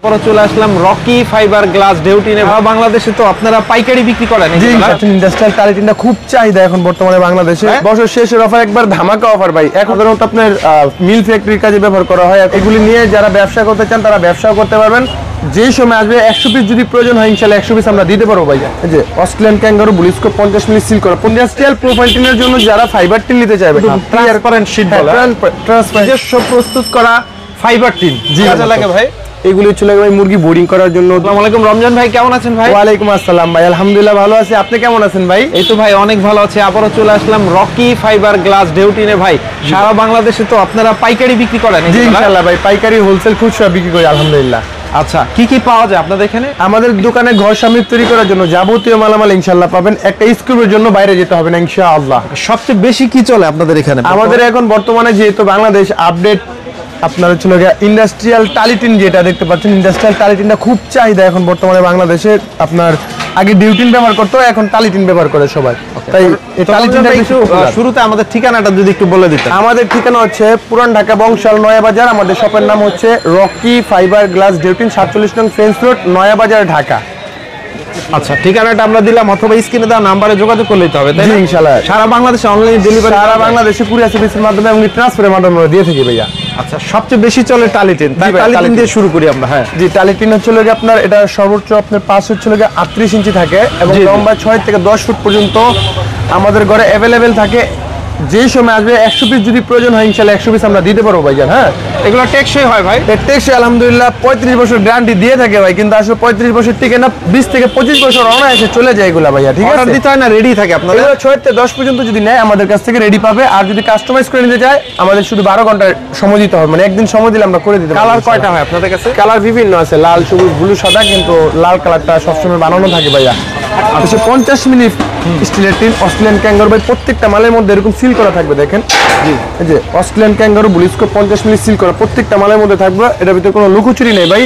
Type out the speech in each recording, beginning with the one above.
চলে আসলাম Rocky fibre glass ডেউটিনে। বাংলাদেশে তো আপনারা পাইকারি বিক্রি করেন। ইন্ডাস্ট্রিয়াল টালিটিনটা খুব চাহিদা এখন বর্তমানে বাংলাদেশে। বছর শেষের অফার একবার ধামাকা অফার ভাই। এখন সাধারণত আপনার মিল ফ্যাক্টরির কাজে ব্যবহার করা হয়। এগুলি নিয়ে যারা ব্যবসা করতে চান তারা ব্যবসাও করতে পারবেন। যেই সময় আসবে 100 পিস যদি প্রয়োজন হয় ইনশাআল্লাহ 100 পিস আমরা দিতে পারবো ভাইয়া। এই যে অস্ট্রেলিয়ান ক্যাঙ্গারু ব্লুস্কো 50 মিলি সিল করা ইন্ডাস্ট্রিয়াল প্রোফাইল টিনের জন্য যারা ফাইবার টিন নিতে চাইবে ট্রান্সপারেন্ট শীট বলা নিজস্ব প্রস্তুত করা ফাইবার টিন। জি কাজে লাগে ভাই। এগুলি চলে ভাই মুরগি বোর্ডিং করার জন্য। আসসালামু আলাইকুম রমজান ভাই, কেমন আছেন ভাই? ওয়ালাইকুম আসসালাম ভাই, আলহামদুলিল্লাহ ভালো আছি। আপনি কেমন আছেন ভাই? এই তো ভাই অনেক ভালো আছি। আবারও চলে আসলাম রকি ফাইবার গ্লাস ডেউটিনে ভাই। সারা বাংলাদেশে তো আপনারা পাইকারি বিক্রি করেন? জি ইনশাআল্লাহ ভাই, পাইকারি হোলসেল খুচরা বিক্রি করি আলহামদুলিল্লাহ। আচ্ছা, কি কি পাওয়া যায় আপনাদের এখানে? আমাদের দোকানে ঘর সামগ্রী তৈরি করার জন্য যাবতীয় মালামাল ইনশাআল্লাহ পাবেন। একটা স্ক্রুপের জন্য বাইরে যেতে হবে না ইনশাআল্লাহ। সবচেয়ে বেশি কি চলে আপনাদের এখানে? আমাদের এখন বর্তমানে যেহেতু বাংলাদেশ আপডেট আপনার হচ্ছে ইন্ডাস্ট্রিয়াল টালিটিন, যেটা দেখতে পাচ্ছেন ইন্ডাস্ট্রিয়াল টালিটিনটা খুব চাহিদা এখন বর্তমানে বাংলাদেশে। আপনার আগে ডিউটিন ব্যবহার করতো, এখন টালিটিন ব্যবহার করে সবাই। তাই এই টালিটিনটা একটু শুরুতে আমাদের ঠিকানাটা যদি একটু বলে দিতেন। আমাদের ঠিকানা হচ্ছে পুরান ঢাকা বংশাল নয়াবাজার। আমাদের শপের নাম হচ্ছে রকি ফাইবার গ্লাস ডেউটিন, 47 নং ফেন্স রোড, নয়াবাজার, ঢাকা। আচ্ছা, ঠিকানাটা আমরা দিলাম, অথবা স্ক্রিনে দেওয়া নাম্বারে যোগাযোগ করলে হবে, তাই না? ইনশাআল্লাহ সারা বাংলাদেশে অনলাইন ডেলিভারি, সারা বাংলাদেশে কুরিয়ার সার্ভিসের মাধ্যমে এবং ট্রান্সফারের মাধ্যমে দিয়ে থাকি ভাইয়া। আচ্ছা, সবচেয়ে বেশি চলে টালিটিন। টালিটিন দিয়ে শুরু করি আমরা। হ্যাঁ জি, টালিটিন হচ্ছে আপনার এটা সর্বোচ্চ আপনার 5 হচ্ছে 38 ইঞ্চি থাকে এবং লম্বা 6 থেকে 10 ফুট পর্যন্ত আমাদের ঘরে অ্যাভেলেবেল থাকে। যেই সময় আসবে 100 পিস যদি প্রয়োজন হয় ইনশাআল্লাহ 100 পিস আমরা দিতে পারবো ভাইজান। হ্যাঁ, এগুলো টেকসই হয় ভাই? টেকসই আলহামদুলিল্লাহ। 35 বছর গ্যারান্টি দিয়ে থাকে ভাই, কিন্তু আসলে 35 বছর টিকে না, 20 থেকে 25 বছর অনায়াসে চলে যায় এগুলা ভাইয়া। ঠিক আছে, অর্ডার দিতে হয় না, রেডি থাকে আপনাদের? 6 থেকে 10 পর্যন্ত যদি নেয় আমাদের কাছ থেকে রেডি পাবে। আর যদি কাস্টমাইজ করে নিতে চায় আমাদের শুধু 12 ঘন্টা সময় দিতে হবে, মানে একদিন সময় দিলে আমরা করে দিতে পারবো। কালার কয়টা হয় আপনাদের কাছে? কালার বিভিন্ন আছে, লাল, সবুজ, ব্লু, সাদা, কিন্তু লাল কালারটা সবসময় বানানো থাকে ভাইয়া। আচ্ছা, 50 মিলি স্টিলের টিন অস্ট্রেলিয়ান ক্যাঙ্গারু ভাই, প্রত্যেকটা মালের মধ্যে এরকম সিল করা থাকবে। দেখেন জি, এই যে অস্ট্রেলিয়ান ক্যাঙ্গারু ব্লুস্কো 50 মিলি সিল করা প্রত্যেকটা মালের মধ্যে থাকবে। এটার ভিতরে কোনো লুকোচুরি নেই ভাই।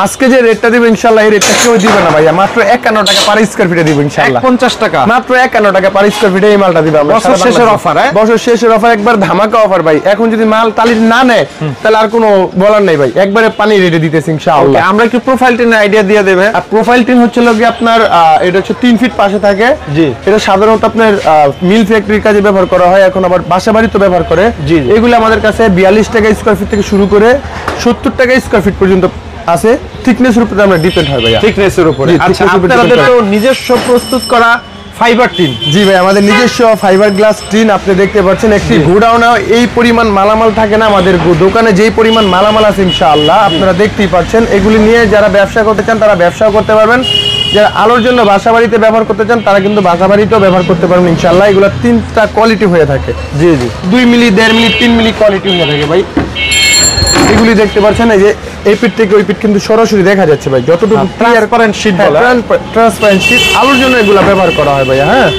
আজকে যে রেটটা দিব ইনশাআল্লাহ এই রেটটা কেউ দিবে না ভাইয়া। মাত্র 51 টাকা পার স্কয়ার ফিটে দিব ইনশাআল্লাহ। 50 টাকা মাত্র 51 টাকা পার স্কয়ার ফিটে এই মালটা দিব আমরা। বছর শেষের অফার। বছর শেষের অফার, একবার ধামাকা অফার ভাই। এখন যদি মাল টালির না নেয় তাহলে আর কোনো বলার নাই ভাই, একবারে পানি রেটে দিতেছি ইনশাআল্লাহ। আমরা কি প্রোফাইল টিনের আইডিয়া দিয়ে দেবে? আর প্রোফাইল টিন হচ্ছে আপনার এটা হচ্ছে 3 ফিট পাশে থাকে। জি, এটা সাধারণত আপনার মিল ফ্যাক্টরির কাজে ব্যবহার করা হয়, এখন আবার বাসা বাড়িতে ব্যবহার করে। এগুলো আমাদের কাছে 42 টাকা স্কয়ার ফিট থেকে শুরু করে 70 টাকা স্কয়ার ফিট পর্যন্ত আছে। থিকনেসের উপরে আমরা ডিপেন্ড হয় ভাইয়া, থিকনেসের উপরে। আচ্ছা, আপনাদের তো নিজস্ব প্রস্তুত করা ফাইবার টিন? জি ভাই, আমাদের নিজস্ব ফাইবার গ্লাস টিন। আপনি দেখতে পাচ্ছেন একটি গোডাউনে এই পরিমাণ মালামাল থাকে না, আমাদের দোকানে যেই পরিমাণ মালামাল আছে ইনশাআল্লাহ আপনারা দেখতেই পাচ্ছেন। এগুলি নিয়ে যারা ব্যবসা করতে চান তারা ব্যবসাও করতে পারবেন। যারা আলোর জন্য বাসা বাড়িতে ব্যবহার করতে চান তারা কিন্তু বাসা বাড়িতেও ব্যবহার করতে পারবেন ইনশাআল্লাহ। এগুলো 3টা কোয়ালিটি হয়ে থাকে। জি জি, 2 মিলি, 1.5 মিলি, 3 মিলি কোয়ালিটি হয়ে থাকে ভাই। এগুলি দেখতে পাচ্ছেন, এই যে এই পিঠ থেকে ওই পিঠ কিন্তু সরাসরি দেখা যাচ্ছে ভাই। যতটুকু ট্রান্সপারেন্ট শীট বলা, ট্রান্সপারেন্ট শীট আলোর জন্য এগুলা ব্যবহার করা হয় ভাইয়া। হ্যাঁ,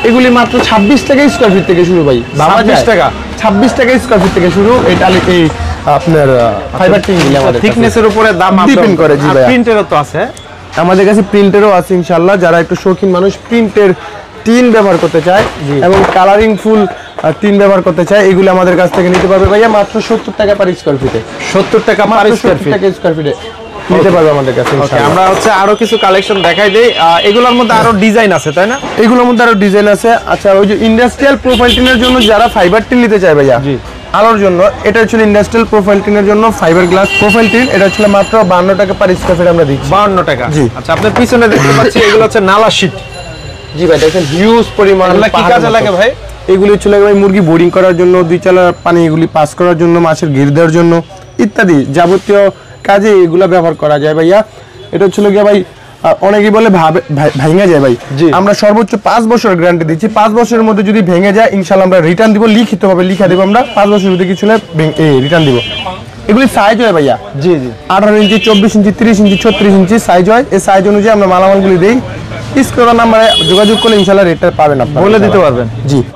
এগুলি মাত্র 26 টাকা স্কয়ার ফিট থেকে শুরু ভাই। 26 টাকা 26 টাকা স্কয়ার ফিট থেকে শুরু। এই আপনার ফাইবার টিন গুলো আমাদের থিকনেসের উপরে দাম ডিপেন্ড করে। জি ভাই, প্রিন্টেরও তো আছে আমাদের কাছে, প্রিন্টেরও আছে ইনশাআল্লাহ। যারা একটু শৌখিন মানুষ প্রিন্টের টিন ব্যবহার করতে চায় এবং কালারিং ফুল টিন ব্যবহার করতে চায়, এগুলো আমাদের কাছ থেকে নিতে পারবে ভাইয়া মাত্র 70 টাকা পার স্কয়ার ফিটে। 70 টাকা পার স্কয়ার ফিটে নিতে পারবে আমাদের কাছে। আমরা আরো কিছু কালেকশন দেখাই দেই। এগুলোর মধ্যে আরো ডিজাইন আছে, তাই না? এগুলোর মধ্যে আরো ডিজাইন আছে। আচ্ছা, ওই যে ইন্ডাস্ট্রিয়াল প্রোফাইল টিনের জন্য যারা ফাইবার টিন নিতে চায় ভাইয়া আলোর জন্য, এটা হচ্ছে ইন্ডাস্ট্রিয়াল প্রোফাইল টিনের জন্য ফাইবার গ্লাস প্রোফাইল টিন। এটা হচ্ছে মাত্র 52 টাকা পার স্কয়ার ফিট আমরা দিচ্ছি। 52 টাকা। জি। আচ্ছা, আপনার পিছনে দেখতে পাচ্ছি এগুলো হচ্ছে নালা শীট। জি ভাই, দেখেন হিউজ পরিমাণ। কি কাজে লাগে ভাই? এগুলি হচ্ছে ভাই মুরগি বোর্ডিং করার জন্য, 2 চালা পানি এগুলি পাস করার জন্য, মাছের ঘির দেওয়ার জন্য ইত্যাদি যাবতীয় কাজে এগুলা ব্যবহার করা যায় ভাইয়া। এটা হচ্ছে ভাই অনেকেই বলে ভেঙে যায় ভাই। আমরা সর্বোচ্চ 5 বছর গ্যারান্টি দিচ্ছি। 5 বছরের মধ্যে যদি ভেঙে যায় ইনশাআল্লাহ আমরা রিটার্ন দিব, লিখিতভাবে লিখে দেব আমরা। 5 বছরের মধ্যে কিছু হলে রিটার্ন দিব। এগুলি সাইজ হয় ভাইয়া। জি জি, 18 ইঞ্চি, 24 ইঞ্চি, 30 ইঞ্চি, 36 ইঞ্চি সাইজ হয়। এই সাইজ অনুযায়ী আমরা মালামালগুলি দেই। স্ক্রিনের নাম্বারে যোগাযোগ করলে ইনশাআল্লাহ রেটটা পাবেন, আপনারা বলে দিতে পারবেন। জি।